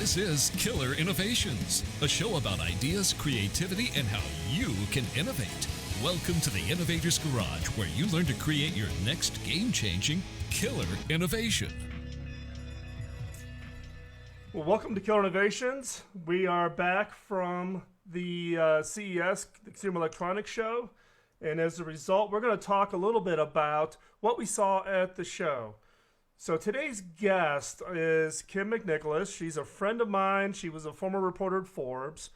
This is Killer Innovations, a show about ideas, creativity, and how you can innovate. Welcome to the Innovator's Garage, where you learn to create your next game-changing killer innovation. Well, welcome to Killer Innovations. We are back from the CES, the Consumer Electronics Show, and as a result, we're going to talk a little bit about what we saw at the show. So today's guest is Kym McNicholas. She's a friend of mine. She was a former reporter at Forbes.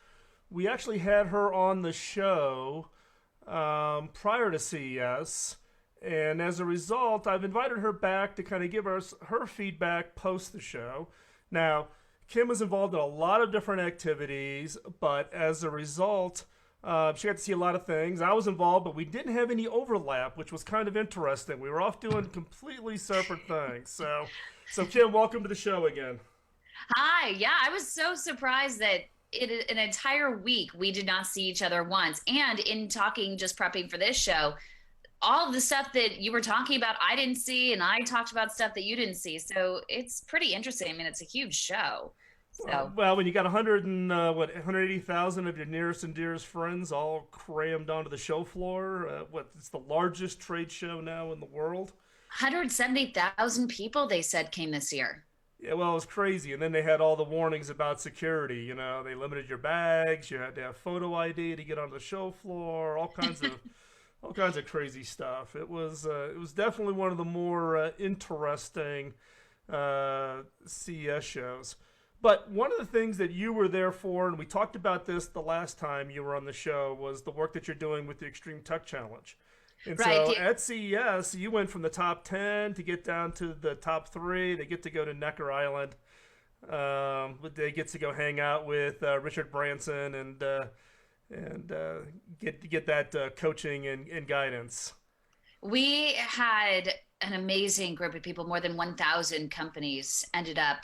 We actually had her on the show prior to CES, and as a result, I've invited her back to kind of give us her feedback post the show. Now, Kym was involved in a lot of different activities, but as a result, she got to see a lot of things. I was involved, but we didn't have any overlap, which was kind of interesting. We were off doing completely separate things. So Kym, welcome to the show again. Hi. Yeah, I was so surprised that an entire week we did not see each other once. And in talking, just prepping for this show, all of the stuff that you were talking about, I didn't see, and I talked about stuff that you didn't see. So it's pretty interesting. I mean, it's a huge show. So. Well, when you got 180,000 of your nearest and dearest friends all crammed onto the show floor, it's the largest trade show now in the world. 170,000 people, they said, came this year. Yeah, well, it was crazy. And then they had all the warnings about security. You know, they limited your bags. You had to have photo ID to get onto the show floor. All kinds of crazy stuff. It was definitely one of the more interesting CES shows. But one of the things that you were there for, and we talked about this the last time you were on the show, was the work that you're doing with the Extreme Tech Challenge. And right. So at CES, you went from the top 10 to get down to the top 3. They get to go to Necker Island. They get to go hang out with Richard Branson and get that coaching and guidance. We had an amazing group of people. More than 1,000 companies ended up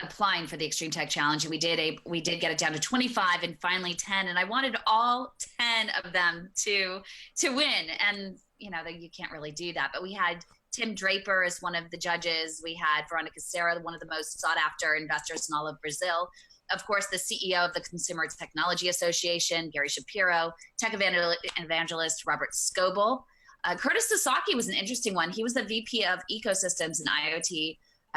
applying for the Extreme Tech Challenge, and we did get it down to 25 and finally 10, and I wanted all 10 of them to win, and you know that you can't really do that, but we had Tim Draper as one of the judges. We had Veronica Serra, one of the most sought after investors in all of Brazil, of course the CEO of the Consumer Technology Association, Gary Shapiro, tech evangelist Robert Scoble. Curtis Sasaki was an interesting one. He was the VP of Ecosystems and IoT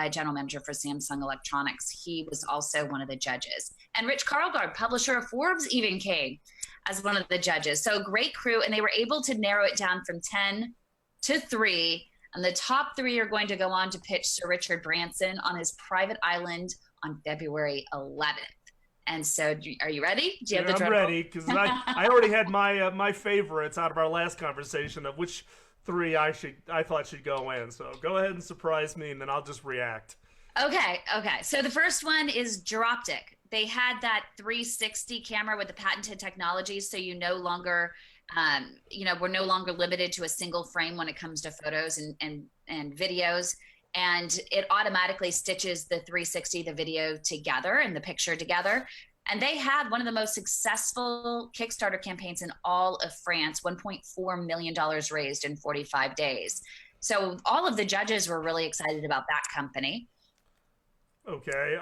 general manager for Samsung Electronics. He was also one of the judges. And Rich Karlgaard, publisher of Forbes, even came as one of the judges. So great crew, and they were able to narrow it down from 10 to 3. And the top 3 are going to go on to pitch Sir Richard Branson on his private island on February 11th. And so, are you ready? Do you have the I'm ready, because I already had my favorites out of our last conversation of which 3 I thought should go in. So go ahead and surprise me, and then I'll just react. Okay. So the first one is Geroptic. They had that 360 camera with the patented technology, so we're no longer limited to a single frame when it comes to photos and videos. And it automatically stitches the 360, the video together and the picture together. And they had one of the most successful Kickstarter campaigns in all of France, $1.4 million raised in 45 days. So all of the judges were really excited about that company. Okay.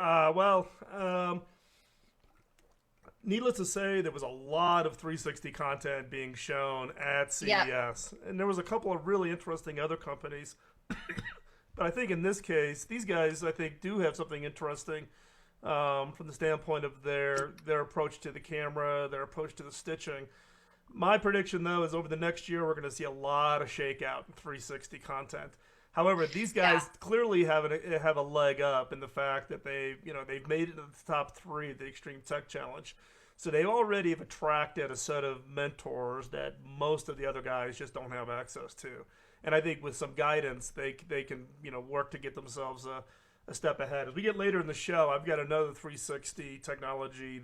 Needless to say, there was a lot of 360 content being shown at CES. Yep. And there was a couple of really interesting other companies. But I think in this case, these guys, I think, do have something interesting. From the standpoint of their approach to the camera, their approach to the stitching. My prediction, though, is over the next year, we're going to see a lot of shakeout in 360 content. However, these guys clearly have a leg up in the fact that they've made it to the top 3 of the Extreme Tech Challenge. So they already have attracted a set of mentors that most of the other guys just don't have access to. And I think with some guidance, they can work to get themselves a step ahead. As we get later in the show, I've got another 360 technology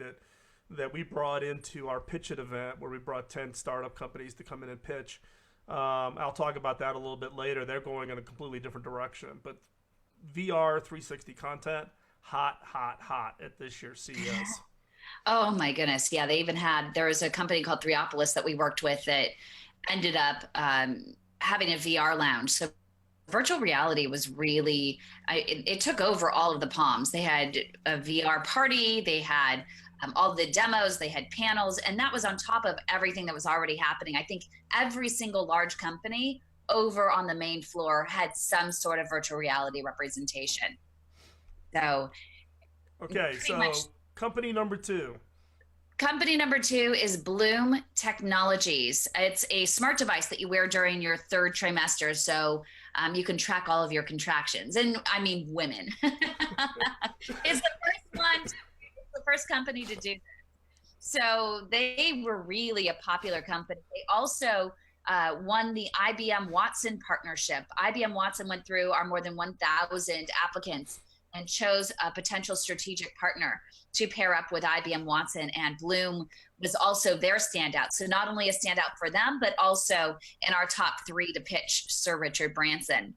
that we brought into our Pitch It event, where we brought 10 startup companies to come in and pitch. I'll talk about that a little bit later. They're going in a completely different direction. But VR 360 content, hot at this year's CES. Oh my goodness. Yeah, they even there was a company called Threopolis that we worked with that ended up having a VR lounge. So virtual reality was really, it took over all of the palms. They had a VR party, they had all the demos, they had panels, and that was on top of everything that was already happening. I think every single large company over on the main floor had some sort of virtual reality representation. So, okay, so company number two. Company number two is Bloom Technologies. It's a smart device that you wear during your third trimester, so you can track all of your contractions. And I mean, women. It's the first one, the first company to do this. So they were really a popular company. They also won the IBM Watson partnership. IBM Watson went through our more than 1,000 applicants and chose a potential strategic partner to pair up with IBM Watson, and Bloom was also their standout. So not only a standout for them, but also in our top three to pitch Sir Richard Branson.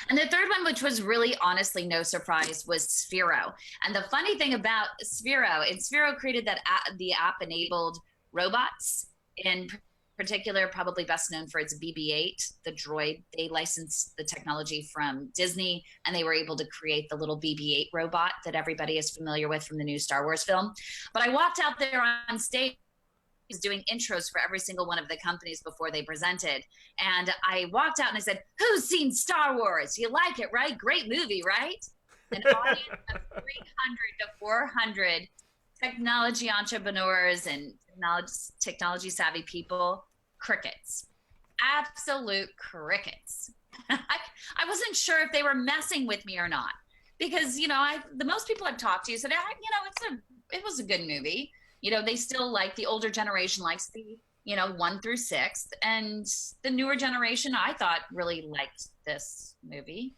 And the third one, which was really honestly no surprise, was Sphero. And the funny thing about Sphero, and Sphero created the app-enabled robots, in particular, probably best known for its BB-8, the droid. They licensed the technology from Disney, and they were able to create the little BB-8 robot that everybody is familiar with from the new Star Wars film. But I walked out there on stage doing intros for every single one of the companies before they presented. And I walked out and I said, "Who's seen Star Wars? You like it, right? Great movie, right?" An audience of 300 to 400 technology entrepreneurs and technology savvy people. Crickets. Absolute crickets. I wasn't sure if they were messing with me or not, because the most people I've talked to said, it was a good movie. They still like, the older generation likes the 1 through 6, and the newer generation, I thought, really liked this movie.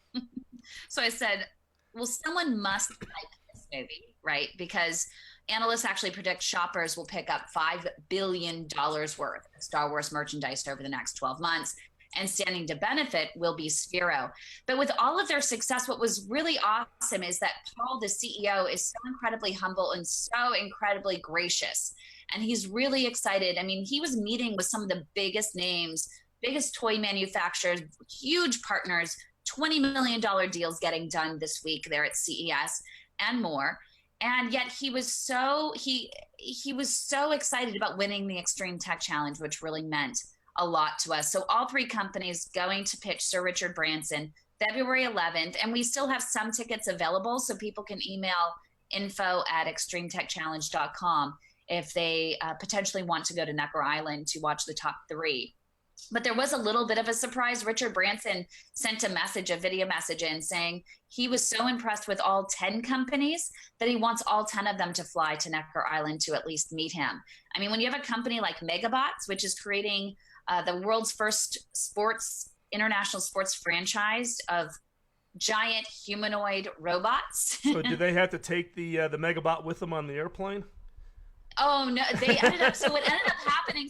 So I said, well, someone must like this movie, right? Because analysts actually predict shoppers will pick up $5 billion worth of Star Wars merchandise over the next 12 months, and standing to benefit will be Sphero. But with all of their success, what was really awesome is that Paul, the CEO, is so incredibly humble and so incredibly gracious. And he's really excited. I mean, he was meeting with some of the biggest names, biggest toy manufacturers, huge partners, $20 million deals getting done this week there at CES and more. And yet he was so excited about winning the Extreme Tech Challenge, which really meant a lot to us. So all three companies going to pitch Sir Richard Branson February 11th, and we still have some tickets available, so people can email info@extremetechchallenge.com if they potentially want to go to Necker Island to watch the top three. But there was a little bit of a surprise. Richard Branson sent a video message in saying he was so impressed with all 10 companies that he wants all 10 of them to fly to Necker Island to at least meet him. I mean, when you have a company like Megabots, which is creating the world's first international sports franchise of giant humanoid robots. So did they have to take the Megabot with them on the airplane? Oh, no, they ended up, so what ended up happening,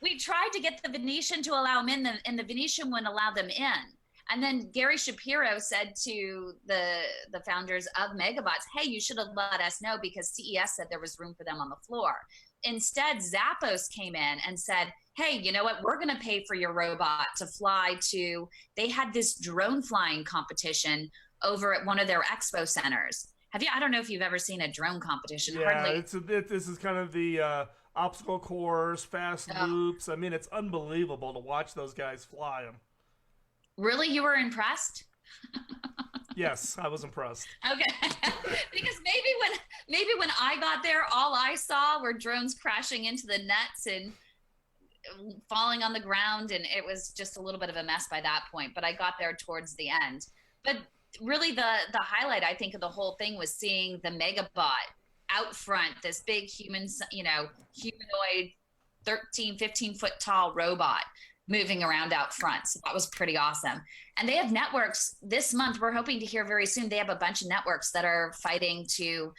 we tried to get the Venetian to allow them in, and the Venetian wouldn't allow them in. And then Gary Shapiro said to the founders of Megabots, "Hey, you should have let us know, because CES said there was room for them on the floor." Instead, Zappos came in and said, "Hey, you know what? We're going to pay for your robot to fly to," they had this drone flying competition over at one of their expo centers. I don't know if you've ever seen a drone competition. Yeah, this is kind of the obstacle course, fast loops. I mean, it's unbelievable to watch those guys fly them. Really? You were impressed? Yes, I was impressed. Okay. Because maybe when I got there, all I saw were drones crashing into the nets and falling on the ground, and it was just a little bit of a mess by that point. But I got there towards the end. But really the highlight, I think, of the whole thing was seeing the Megabot out front, this big humanoid 13, 15-foot tall robot moving around out front. So that was pretty awesome. And they have networks this month. We're hoping to hear very soon. They have a bunch of networks that are fighting to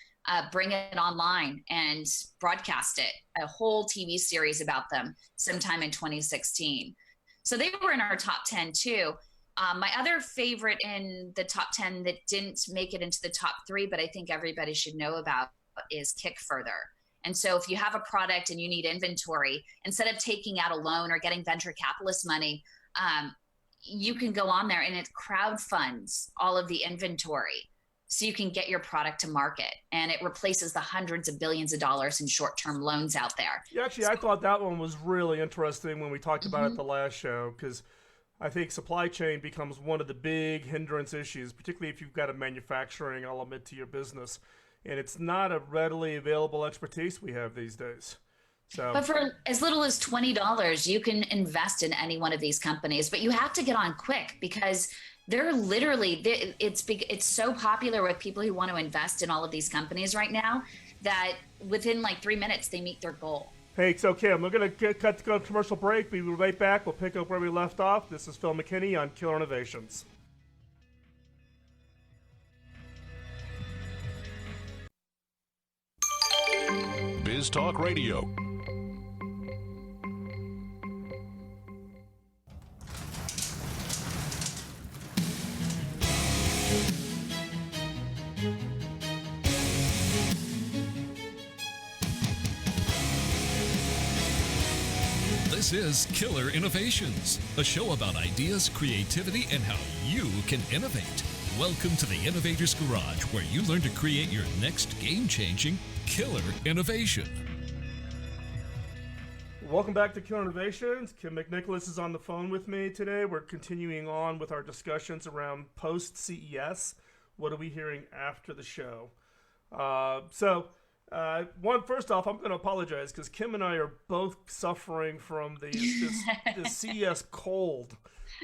bring it online and broadcast it, a whole TV series about them sometime in 2016. So they were in our top 10 too. My other favorite in the top 10 that didn't make it into the top 3, but I think everybody should know about, is Kick Further. And so if you have a product and you need inventory, instead of taking out a loan or getting venture capitalist money, you can go on there and it crowdfunds all of the inventory so you can get your product to market, and it replaces the hundreds of billions of dollars in short-term loans out there. Yeah, actually, I thought that one was really interesting when we talked about it the last show, because I think supply chain becomes one of the big hindrance issues, particularly if you've got a manufacturing element to your business, and it's not a readily available expertise we have these days. So, but for as little as $20, you can invest in any one of these companies, but you have to get on quick because they're literally, it's so popular with people who want to invest in all of these companies right now that within like 3 minutes, they meet their goal. Hey, so Kym, we're going to cut to go to commercial break. We'll be right back. We'll pick up where we left off. This is Phil McKinney on Killer Innovations. Biz Talk Radio. This is Killer Innovations, a show about ideas, creativity, and how you can innovate. Welcome to the Innovator's Garage, where you learn to create your next game-changing killer innovation. Welcome back to Killer Innovations. Kym McNicholas is on the phone with me today. We're continuing on with our discussions around post-CES. What are we hearing after the show? First off, I'm going to apologize because Kym and I are both suffering from this CES cold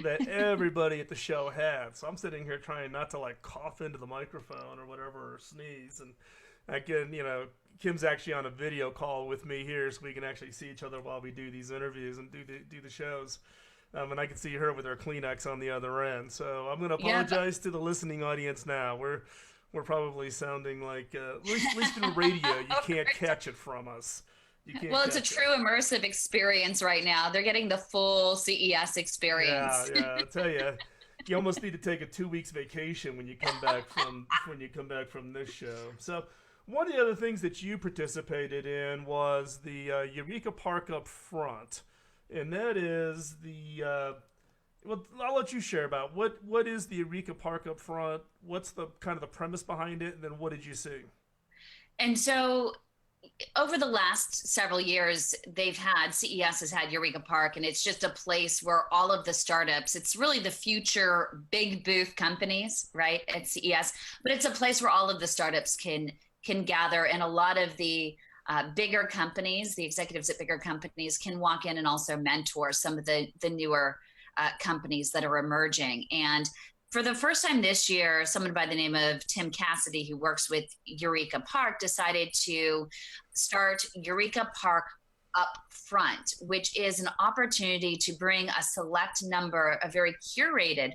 that everybody at the show had. So I'm sitting here trying not to like cough into the microphone or whatever or sneeze. And again, Kym's actually on a video call with me here, so we can actually see each other while we do these interviews and do the shows. And I can see her with her Kleenex on the other end. So I'm going to apologize to the listening audience now. We're probably sounding like, at least through radio, you can't catch it from us. Well, it's a true immersive experience right now. They're getting the full CES experience. Yeah, I tell you, you almost need to take a 2 weeks vacation when you come back from this show. So one of the other things that you participated in was the Eureka Park up front, and that is the. Well, I'll let you share about what is the Eureka Park up front. What's the kind of the premise behind it, and then what did you see? And so, over the last several years, CES has had Eureka Park, and it's just a place where all of the startups. It's really the future big booth companies, right, at CES. But it's a place where all of the startups can gather, and a lot of the bigger companies, the executives at bigger companies, can walk in and also mentor some of the newer companies that are emerging. And for the first time this year, someone by the name of Tim Cassidy, who works with Eureka Park, decided to start Eureka Park Up Front, which is an opportunity to bring a select number, a very curated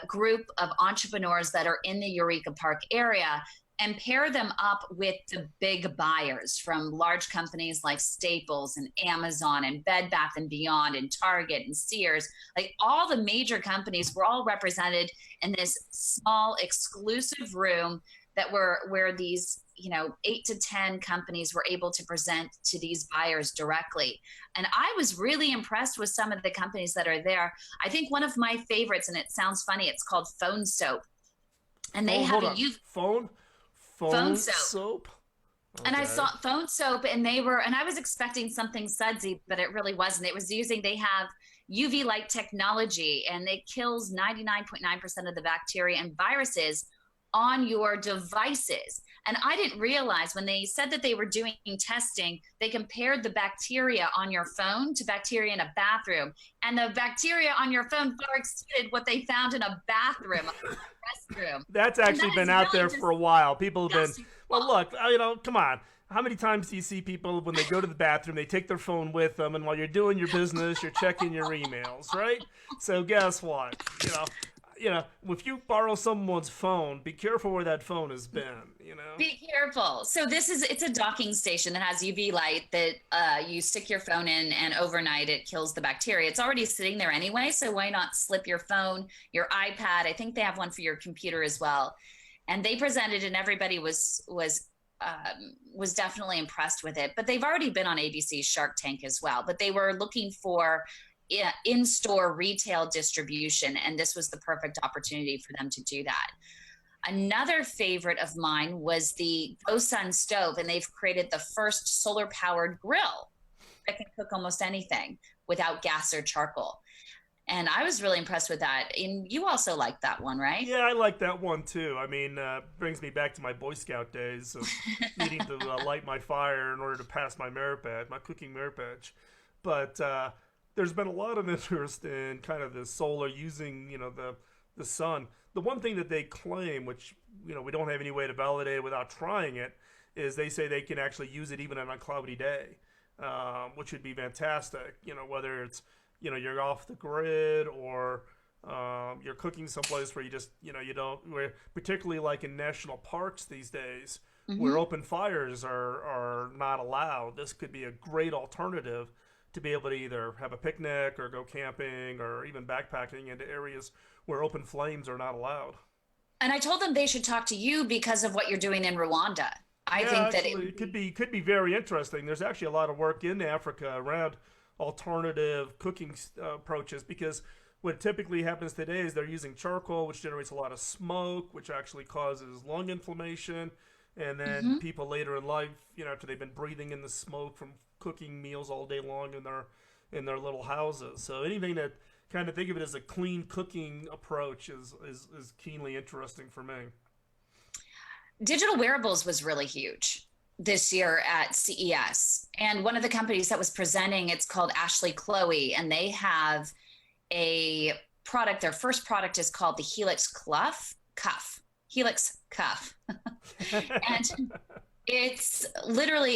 group of entrepreneurs that are in the Eureka Park area, and pair them up with the big buyers from large companies like Staples and Amazon and Bed Bath & Beyond and Target and Sears. Like all the major companies were all represented in this small exclusive room where these 8 to 10 companies were able to present to these buyers directly. And I was really impressed with some of the companies that are there. I think one of my favorites, and it sounds funny, it's called Phone Soap. And they have a Phone soap. Okay. And I saw Phone Soap, and I was expecting something sudsy, but it really wasn't. They have UV light technology, and it kills 99.9% of the bacteria and viruses on your devices. And I didn't realize when they said that they were doing testing, they compared the bacteria on your phone to bacteria in a bathroom. And the bacteria on your phone far exceeded what they found in a bathroom, a restroom. That's actually been out there for a while. People have been, well, look, come on. How many times do you see people when they go to the bathroom, they take their phone with them, and while you're doing your business, you're checking your emails, right? So guess what? If you borrow someone's phone, be careful where that phone has been, Be careful. So it's a docking station that has UV light that you stick your phone in, and overnight it kills the bacteria. It's already sitting there anyway, so why not slip your phone, your iPad? I think they have one for your computer as well. And they presented, and everybody was definitely impressed with it. But they've already been on ABC's Shark Tank as well. But they were looking for in-store retail distribution, and this was the perfect opportunity for them to do that. Another favorite of mine was the GoSun stove, and they've created the first solar-powered grill that can cook almost anything without gas or charcoal. And I was really impressed with that. And you also liked that one, right? Yeah, I like that one too. I mean, brings me back to my Boy Scout days of needing to light my fire in order to pass my merit badge, my cooking merit badge. But there's been a lot of interest in kind of the solar using, the sun. The one thing that they claim, which, we don't have any way to validate it without trying it, is they say they can actually use it even on a cloudy day, which would be fantastic, whether it's, you're off the grid or you're cooking someplace where you just, you don't, where particularly like in national parks these days, where open fires are not allowed. This could be a great alternative to be able to either have a picnic or go camping or even backpacking into areas where open flames are not allowed. And I told them they should talk to you because of what you're doing in Rwanda. I think that it could be very interesting. There's actually a lot of work in Africa around alternative cooking approaches, because what typically happens today is they're using charcoal, which generates a lot of smoke, which actually causes lung inflammation. And then people later in life, after they've been breathing in the smoke from cooking meals all day long in their little houses. So anything that kind of think of it as a clean cooking approach is keenly interesting for me. Digital wearables was really huge this year at CES. And one of the companies that was presenting, it's called Ashley Chloe, and they have a product. Their first product is called the Helix Cuff. And it's literally,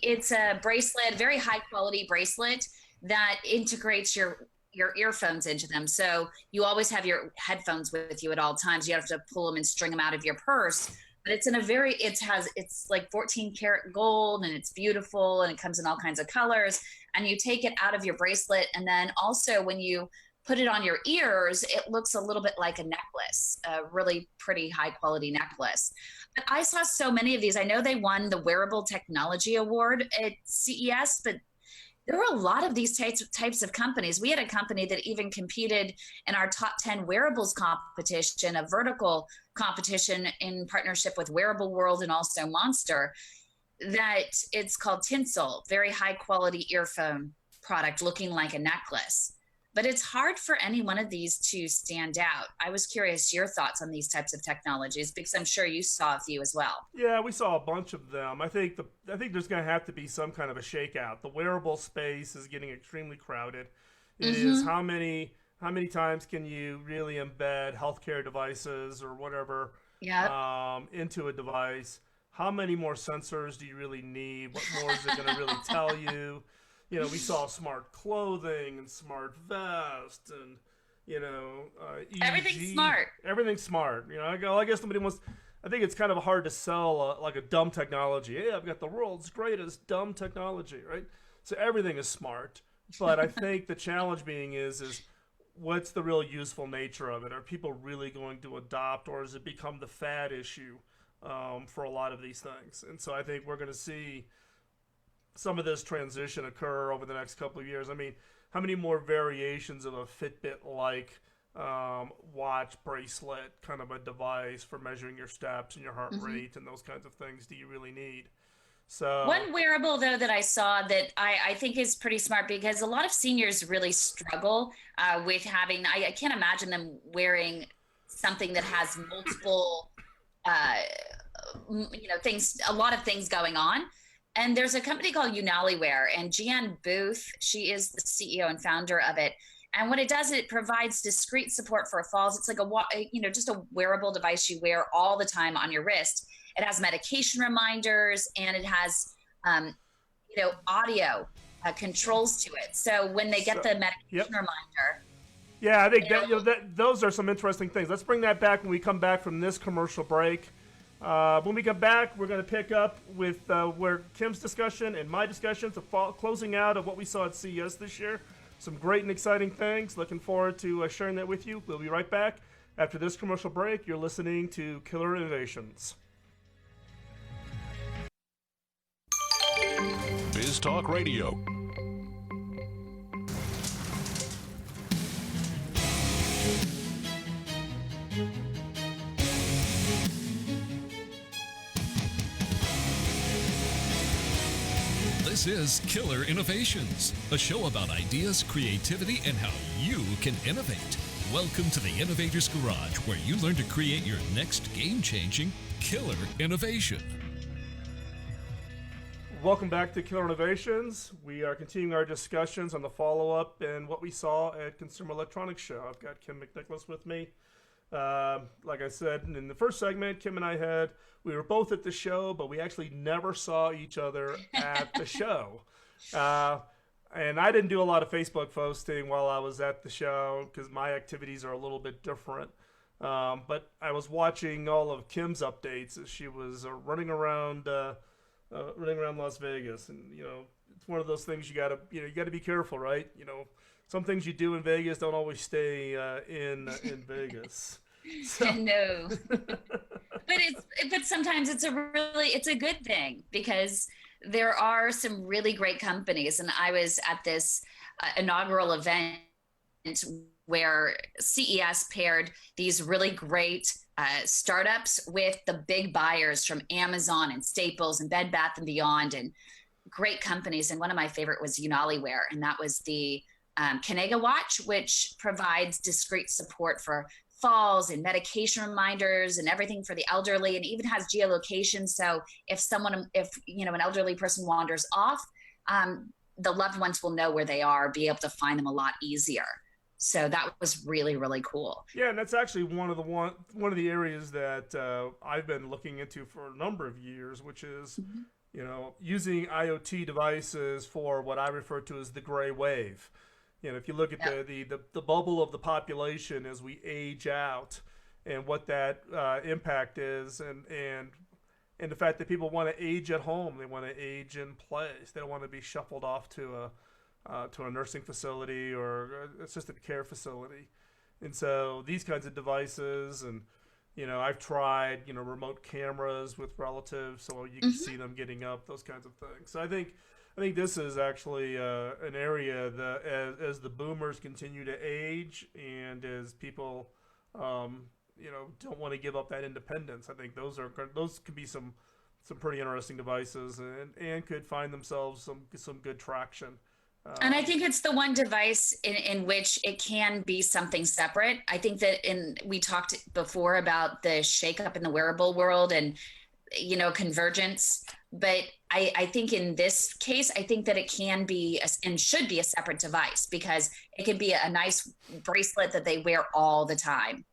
it's a bracelet, very high quality bracelet that integrates your earphones into them. So you always have your headphones with you at all times. You have to pull them and string them out of your purse. But it's in a it's like 14 karat gold, and it's beautiful, and it comes in all kinds of colors. And you take it out of your bracelet, and then also when you put it on your ears, it looks a little bit like a necklace, a really pretty high quality necklace. But I saw so many of these. I know they won the Wearable Technology Award at CES, but there were a lot of these types of companies. We had a company that even competed in our top 10 wearables competition, a vertical competition in partnership with Wearable World and also Monster, that it's called Tinsel, very high quality earphone product looking like a necklace. But it's hard for any one of these to stand out. I was curious your thoughts on these types of technologies, because I'm sure you saw a few as well. Yeah, we saw a bunch of them. I think there's going to have to be some kind of a shakeout. The wearable space is getting extremely crowded. It is how many times can you really embed healthcare devices or whatever into a device? How many more sensors do you really need? What more is it going to really tell you? We saw smart clothing and smart vest and, EEG. Everything's smart. Everything's smart. I guess somebody wants, I think it's kind of hard to sell like a dumb technology. Hey, I've got the world's greatest dumb technology, right? So everything is smart. But I think the challenge being is what's the real useful nature of it? Are people really going to adopt, or has it become the fad issue for a lot of these things? And so I think we're going to see some of this transition occur over the next couple of years. I mean, how many more variations of a Fitbit-like watch, bracelet, kind of a device for measuring your steps and your heart rate and those kinds of things do you really need? So one wearable, though, that I saw that I think is pretty smart, because a lot of seniors really struggle with having, I can't imagine them wearing something that has multiple, things, a lot of things going on. And there's a company called Unaliwear, and Jeanne Booth, she is the CEO and founder of it. And what it does, it provides discreet support for falls. It's like just a wearable device you wear all the time on your wrist. It has medication reminders, and it has, audio controls to it. So when they get the medication reminder. Yeah, I think those are some interesting things. Let's bring that back when we come back from this commercial break. When we come back, we're going to pick up with where Kym's discussion and my discussion, closing out of what we saw at CES this year. Some great and exciting things. Looking forward to sharing that with you. We'll be right back after this commercial break. You're listening to Killer Innovations. Biz Talk Radio. This is Killer Innovations, a show about ideas, creativity, and how you can innovate. Welcome to the Innovator's Garage, where you learn to create your next game-changing killer innovation. Welcome back to Killer Innovations. We are continuing our discussions on the follow-up and what we saw at Consumer Electronics Show. I've got Kym McNicholas with me. Like I said in the first segment, Kym and I we were both at the show, but we actually never saw each other at the show. And I didn't do a lot of Facebook posting while I was at the show because my activities are a little bit different. But I was watching all of Kym's updates as she was running around Las Vegas, and it's one of those things you gotta be careful, right? Some things you do in Vegas don't always stay in Vegas. So. No, but sometimes it's a good thing because there are some really great companies, and I was at this inaugural event where CES paired these really great startups with the big buyers from Amazon and Staples and Bed Bath & Beyond and great companies. And one of my favorite was Unaliware, and that was the Kanega Watch, which provides discrete support for falls and medication reminders and everything for the elderly, and even has geolocation. So if an elderly person wanders off, the loved ones will know where they are, be able to find them a lot easier. So that was really, really cool. Yeah, and that's actually one of the areas that I've been looking into for a number of years, which is, using IoT devices for what I refer to as the gray wave. If you look at the bubble of the population as we age out, and what that impact is, and the fact that people want to age at home, they want to age in place, they don't want to be shuffled off to a nursing facility or assisted care facility. And so these kinds of devices, and I've tried remote cameras with relatives so you can see them getting up, those kinds of things. So I think this is actually an area that as the boomers continue to age, and as people don't want to give up that independence, I think those could be some pretty interesting devices, and could find themselves some good traction. And I think it's the one device in which it can be something separate. I think that we talked before about the shakeup in the wearable world and, convergence. But I think in this case, I think that it can be and should be a separate device, because it can be a nice bracelet that they wear all the time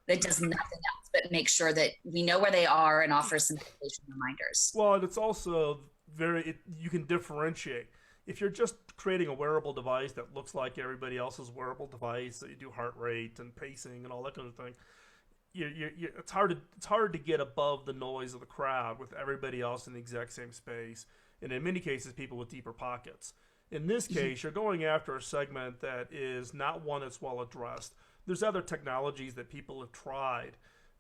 that does nothing else but make sure that we know where they are and offer some medication reminders. Well, and it's also you can differentiate. If you're just creating a wearable device that looks like everybody else's wearable device, so you do heart rate and pacing and all that kind of thing, it's hard to get above the noise of the crowd with everybody else in the exact same space, and in many cases, people with deeper pockets. In this case, you're going after a segment that is not one that's well addressed. There's other technologies that people have tried.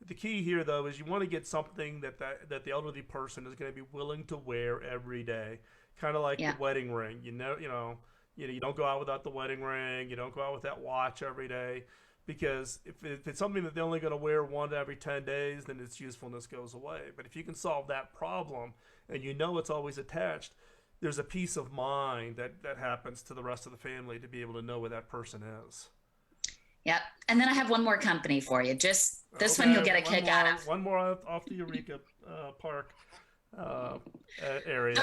The key here, though, is you want to get something that the elderly person is going to be willing to wear every day. Kind of like the wedding ring, you don't go out without the wedding ring. You don't go out with that watch every day, because if it's something that they're only going to wear one every 10 days, then its usefulness goes away. But if you can solve that problem, and it's always attached, there's a peace of mind that happens to the rest of the family to be able to know where that person is. Yep. And then I have one more company for you. Just this one you'll get a kick out of. One more off the Eureka Park area.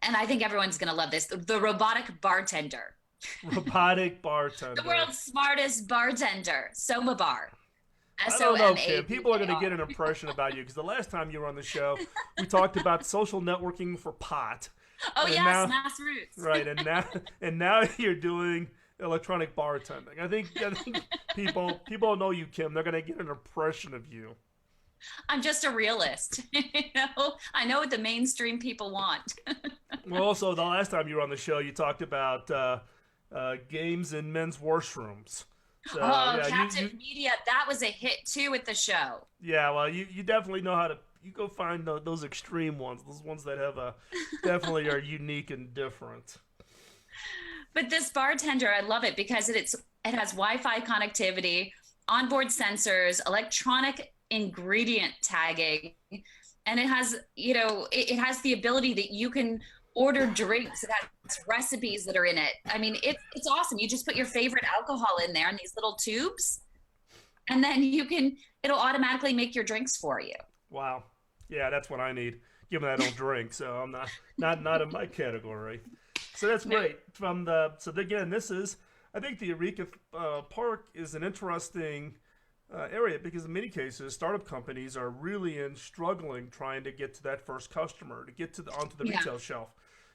And I think everyone's going to love this. The robotic bartender. Robotic bartender. The world's smartest bartender. Soma Bar. I don't know, Kym. People are going to get an impression about you, because the last time you were on the show, we talked about social networking for pot. Oh, yes, Mass Roots. Right, and now you're doing electronic bartending. I think people know you, Kym. They're going to get an impression of you. I'm just a realist. I know what the mainstream people want. Well, also, the last time you were on the show, you talked about games in men's washrooms. So, Captive Media, that was a hit too with the show. Yeah, well, you definitely know how to. You go find those extreme ones, those ones that have definitely are unique and different. But this bartender, I love it because it has Wi-Fi connectivity, onboard sensors, electronic ingredient tagging, and it has the ability that you can order drinks. It has recipes that are in it. I mean, it's awesome. You just put your favorite alcohol in there in these little tubes, and then it'll automatically make your drinks for you. Wow. Yeah, that's what I need. Given I don't drink, so I'm not in my category. So that's great. Again, this is, I think the Eureka Park is an interesting area because in many cases, startup companies are really struggling trying to get to that first customer, to get onto the retail shelf.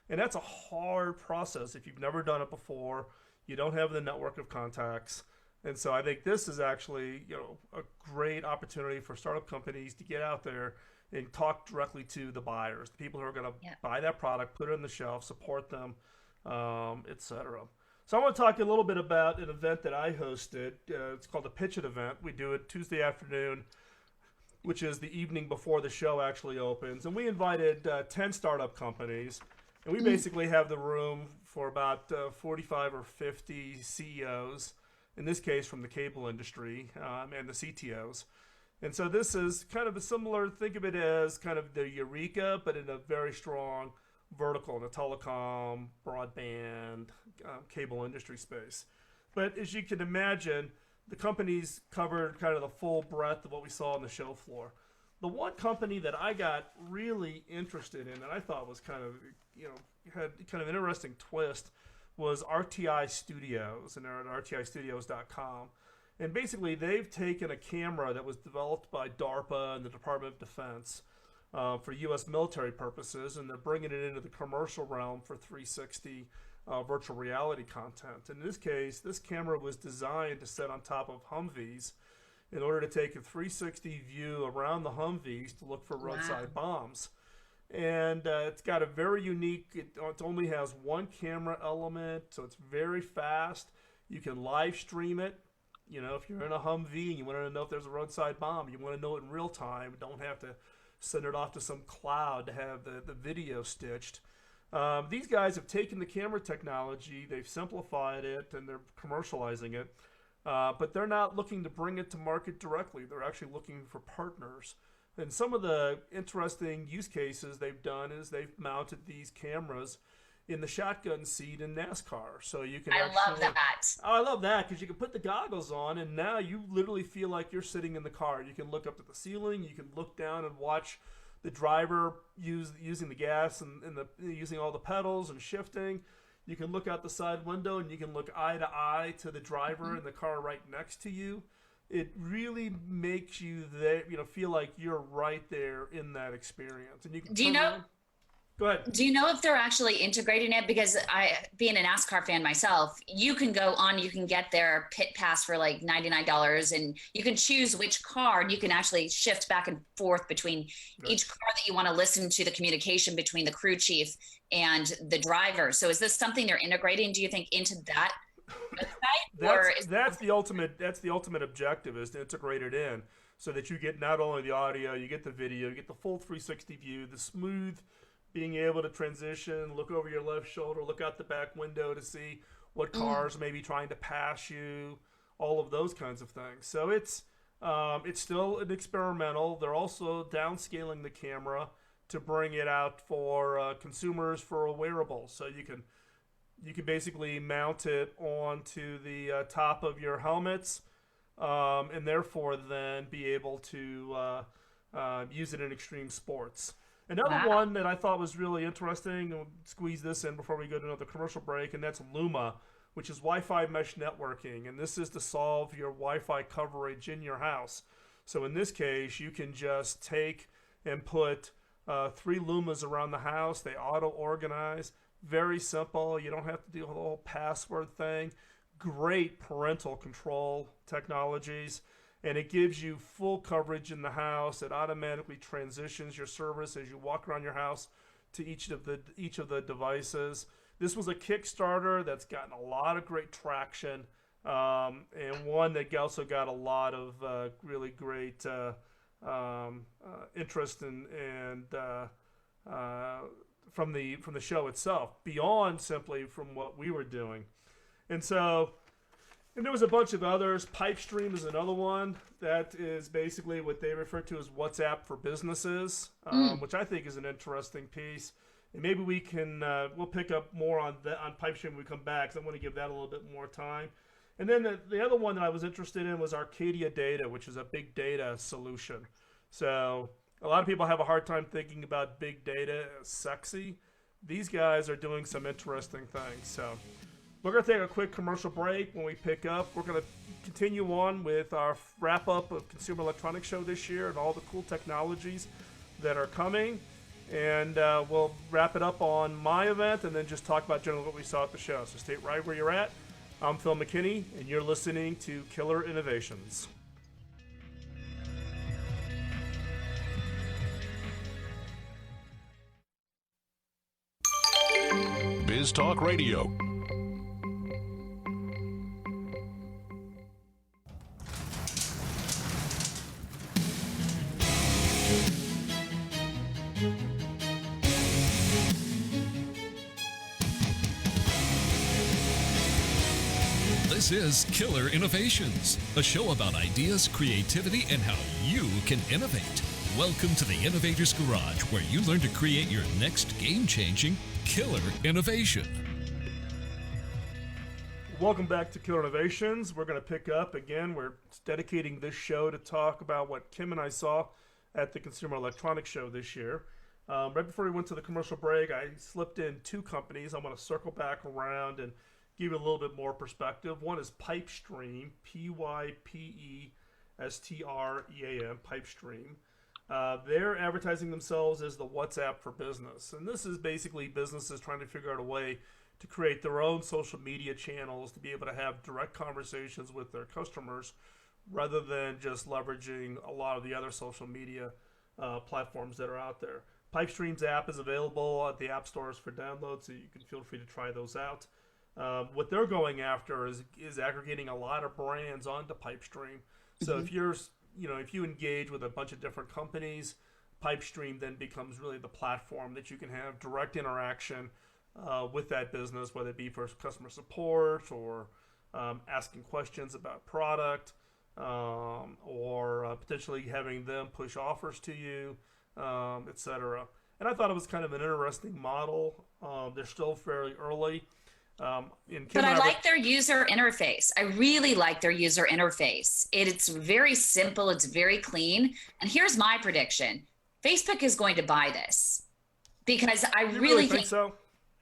And that's a hard process if you've never done it before. You don't have the network of contacts. And so I think this is actually, a great opportunity for startup companies to get out there and talk directly to the buyers, the people who are going to buy that product, put it on the shelf, support them, etc. So I want to talk a little bit about an event that I hosted. It's called the Pitch It event. We do it Tuesday afternoon, which is the evening before the show actually opens. And we invited 10 startup companies. And we basically have the room for about 45 or 50 CEOs, in this case from the cable industry, and the CTOs. And so this is kind of a similar, think of it as kind of the Eureka, but in a very strong vertical in the telecom, broadband, cable industry space. But as you can imagine, the companies covered kind of the full breadth of what we saw on the show floor. The one company that I got really interested in, and I thought was kind of, had kind of an interesting twist, was RTI Studios, and they're at rtistudios.com. And basically, they've taken a camera that was developed by DARPA and the Department of Defense for U.S. military purposes, and they're bringing it into the commercial realm for 360 virtual reality content. In this case, this camera was designed to sit on top of Humvees in order to take a 360 view around the Humvees to look for roadside bombs. And it's got a very unique, it only has one camera element, so it's very fast. You can live stream it. If you're in a Humvee and you want to know if there's a roadside bomb, you want to know it in real time. Don't have to send it off to some cloud to have the video stitched. These guys have taken the camera technology, they've simplified it, and they're commercializing it. But they're not looking to bring it to market directly. They're actually looking for partners. And some of the interesting use cases they've done is they've mounted these cameras in the shotgun seat in NASCAR. So you can love that. Oh, I love that because you can put the goggles on and now you literally feel like you're sitting in the car. You can look up to the ceiling, you can look down and watch the driver using the gas and using all the pedals and shifting. You can look out the side window and you can look eye to eye to the driver in the car right next to you. It really makes you feel like you're right there in that experience. And you can Go ahead. Do you know if they're actually integrating it? Because being a NASCAR fan myself, you can get their pit pass for like $99 and you can choose which car and you can actually shift back and forth between each car that you want to listen to the communication between the crew chief and the driver. So is this something they're integrating, do you think, into that website? That's the ultimate objective, is to integrate it in so that you get not only the audio, you get the video, you get the full 360 view, the smooth being able to transition, look over your left shoulder, look out the back window to see what cars may be trying to pass you, all of those kinds of things. So it's still an experimental. They're also downscaling the camera to bring it out for consumers for a wearable. So you can basically mount it onto the top of your helmets, and therefore then be able to use it in extreme sports. Another one that I thought was really interesting, and we'll squeeze this in before we go to another commercial break, and that's Luma, which is Wi-Fi mesh networking. And this is to solve your Wi-Fi coverage in your house. So in this case, you can just take and put 3 Lumas around the house. They auto-organize. Very simple. You don't have to do the whole password thing. Great parental control technologies. And it gives you full coverage in the house. It automatically transitions your service as you walk around your house to each of the devices. This was a Kickstarter that's gotten a lot of great traction, and one that also got a lot of really great interest and from the show itself, beyond simply from what we were doing. And there was a bunch of others. Pipestream is another one that is basically what they refer to as WhatsApp for businesses, which I think is an interesting piece. And maybe we can we'll pick up more on Pipestream when we come back, because I want to give that a little bit more time. And then the other one that I was interested in was Arcadia Data, which is a big data solution. So a lot of people have a hard time thinking about big data as sexy. These guys are doing some interesting things. So we're going to take a quick commercial break. When we pick up, we're going to continue on with our wrap-up of Consumer Electronics Show this year and all the cool technologies that are coming. And we'll wrap it up on my event and then just talk about generally what we saw at the show. So stay right where you're at. I'm Phil McKinney, and you're listening to Killer Innovations. Biz Talk Radio. This is Killer Innovations, a show about ideas, creativity, and how you can innovate. Welcome to the Innovator's Garage, where you learn to create your next game-changing killer innovation. Welcome back to Killer Innovations. We're going to pick up again. We're dedicating this show to talk about what Kym and I saw at the Consumer Electronics Show this year. Right before we went to the commercial break, I slipped in two companies. I want to circle back around and give you a little bit more perspective. One is Pipestream, P-Y-P-E-S-T-R-E-A-M, Pipestream. They're advertising themselves as the WhatsApp for business. And this is basically businesses trying to figure out a way to create their own social media channels to be able to have direct conversations with their customers rather than just leveraging a lot of the other social media platforms that are out there. Pipestream's app is available at the app stores for download, so you can feel free to try those out. What they're going after is aggregating a lot of brands onto Pipestream. So if you're, if you engage with a bunch of different companies, Pipestream then becomes really the platform that you can have direct interaction with that business, whether it be for customer support or asking questions about product, or potentially having them push offers to you, etc. And I thought it was kind of an interesting model. They're still fairly early. But I like their user interface. I really like their user interface. It's very simple. It's very clean. And here's my prediction. Facebook is going to buy this because I really think so.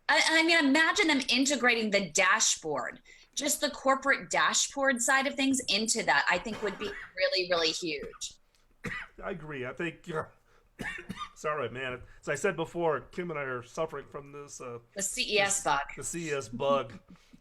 I mean, imagine them integrating the dashboard, just the corporate dashboard side of things into that, I think would be really, really huge. I agree. I think, sorry, man. As I said before, Kym and I are suffering from this. The CES bug. The CES bug.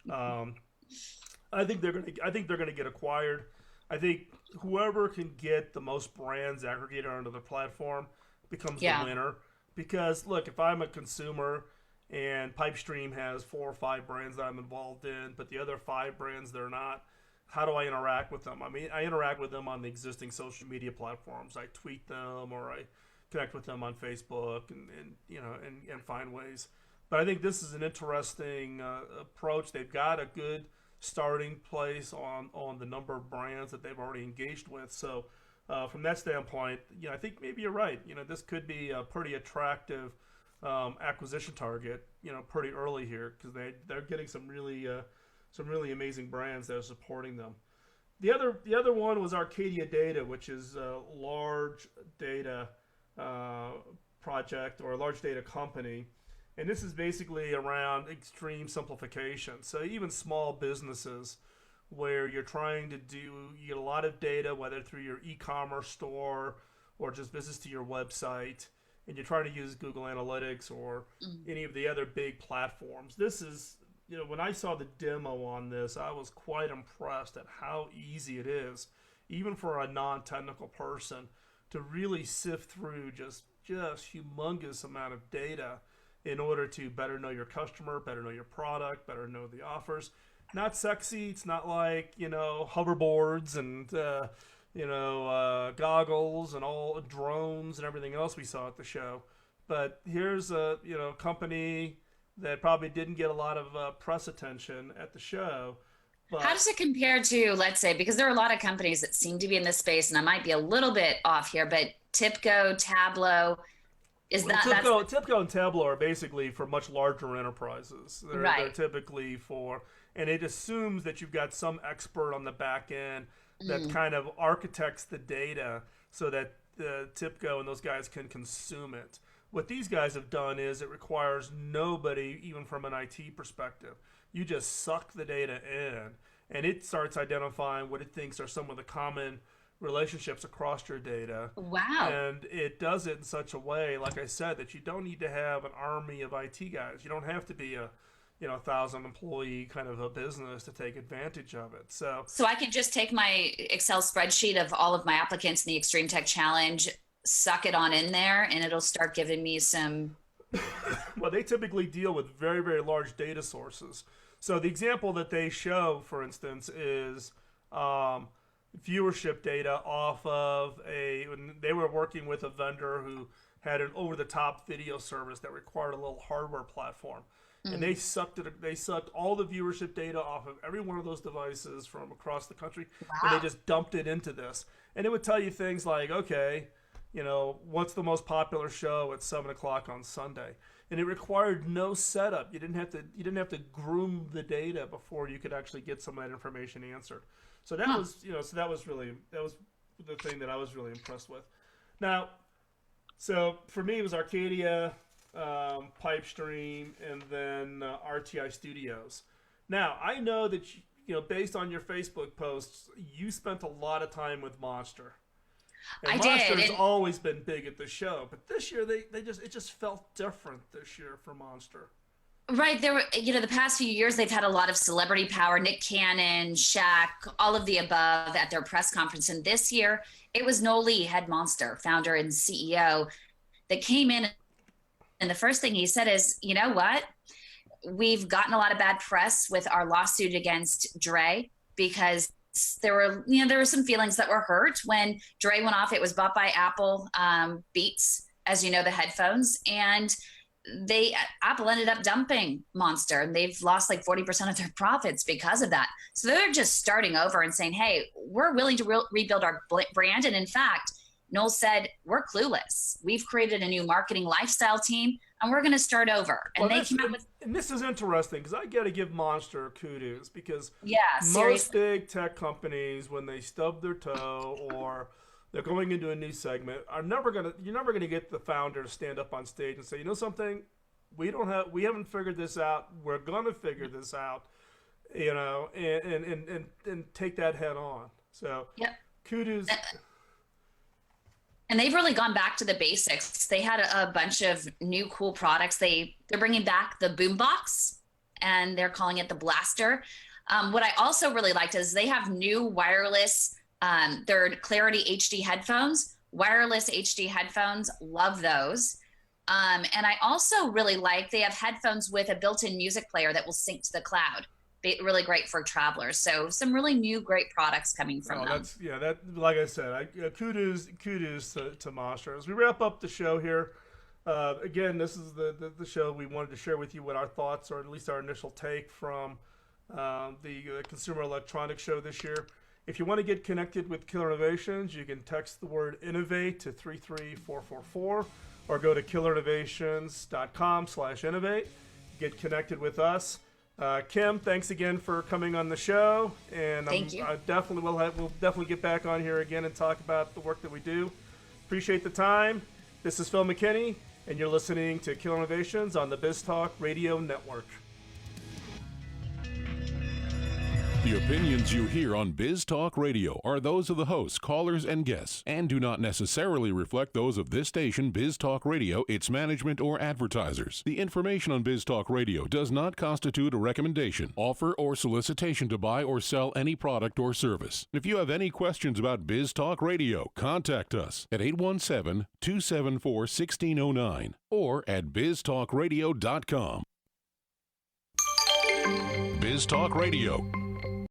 I think they're gonna get acquired. I think whoever can get the most brands aggregated onto their platform becomes the winner. Because look, if I'm a consumer and Pipestream has 4 or 5 brands that I'm involved in, but the other 5 brands they're not, how do I interact with them? I mean, I interact with them on the existing social media platforms. I tweet them or I connect with them on Facebook and find ways. But I think this is an interesting approach. They've got a good starting place on the number of brands that they've already engaged with. So from that standpoint, I think maybe you're right. This could be a pretty attractive acquisition target, pretty early here, because they're getting some really amazing brands that are supporting them. The other one was Arcadia Data, which is a large data project or a large data company, and this is basically around extreme simplification. So even small businesses where you're trying to you get a lot of data, whether through your e-commerce store or just visits to your website, and you're trying to use Google Analytics or any of the other big platforms. This is, when I saw the demo on this, I was quite impressed at how easy it is, even for a non-technical person, to really sift through just humongous amount of data in order to better know your customer, better know your product, better know the offers. Not sexy. It's not like, hoverboards and, goggles and all drones and everything else we saw at the show. But here's a, company that probably didn't get a lot of press attention at the show. But how does it compare to, let's say, because there are a lot of companies that seem to be in this space, and I might be a little bit off here, but Tipco, Tableau, Is Well, that TIBCO and Tableau are basically for much larger enterprises. They're typically for, and it assumes that you've got some expert on the back end that kind of architects the data so that the TIBCO and those guys can consume it. What these guys have done is it requires nobody, even from an IT perspective. You just suck the data in, and it starts identifying what it thinks are some of the common relationships across your data. Wow. And it does it in such a way, like I said, that you don't need to have an army of IT guys. You don't have to be a 1,000 employee kind of a business to take advantage of it. So I can just take my Excel spreadsheet of all of my applicants in the Extreme Tech Challenge, suck it on in there, and it'll start giving me some. Well, they typically deal with very, very large data sources. So the example that they show, for instance, is viewership data off of when they were working with a vendor who had an over-the-top video service that required a little hardware platform. And they sucked all the viewership data off of every one of those devices from across the country. Wow. And they just dumped it into this. And it would tell you things like, okay, what's the most popular show at 7 o'clock on Sunday? And it required no setup. You didn't have to groom the data before you could actually get some of that information answered. So that was that was the thing that I was really impressed with. Now, so for me it was Arcadia, Pipestream, and then RTI Studios. Now I know that based on your Facebook posts, you spent a lot of time with Monster. And Monster's always been big at the show, but this year it just felt different this year for Monster. Right. There were, the past few years, they've had a lot of celebrity power, Nick Cannon, Shaq, all of the above at their press conference. And this year it was Noel Lee, head Monster, founder and CEO, that came in. And the first thing he said is, you know what? We've gotten a lot of bad press with our lawsuit against Dre because there were some feelings that were hurt when Dre went off. It was bought by Apple Beats, as you know, the headphones, and Apple ended up dumping Monster, and they've lost like 40% of their profits because of that. So they're just starting over and saying, hey, we're willing to rebuild our brand. And in fact, Noel said, we're clueless. We've created a new marketing lifestyle team, and we're going to start over. And and this is interesting because I got to give Monster kudos because most seriously. big tech companies, when they stub their toe or they're going into a new segment, you're never gonna get the founder to stand up on stage and say, you know something, we haven't figured this out. We're gonna figure this out, and take that head on. So kudos. And they've really gone back to the basics. They had a bunch of new cool products. They're bringing back the boombox, and they're calling it the Blaster. What I also really liked is they have new wireless, their Clarity HD headphones, wireless HD headphones. Love those. And I also really like they have headphones with a built-in music player that will sync to the cloud. Really great for travelers. So some really new, great products coming from them. Like I said, kudos to Monster. As we wrap up the show here, again, this is the show we wanted to share with you what our thoughts, or at least our initial take from the Consumer Electronics Show this year. If you want to get connected with Killer Innovations, you can text the word innovate to 33444 or go to killerinnovations.com/innovate. Get connected with us. Kym, thanks again for coming on the show, and Thank you. We'll definitely get back on here again and talk about the work that we do. Appreciate the time. This is Phil McKinney, and you're listening to Killer Innovations on the BizTalk Radio Network. The opinions you hear on Biz Talk Radio are those of the hosts, callers, and guests, and do not necessarily reflect those of this station, Biz Talk Radio, its management, or advertisers. The information on Biz Talk Radio does not constitute a recommendation, offer, or solicitation to buy or sell any product or service. If you have any questions about Biz Talk Radio, contact us at 817-274-1609 or at biztalkradio.com. Biz Talk Radio.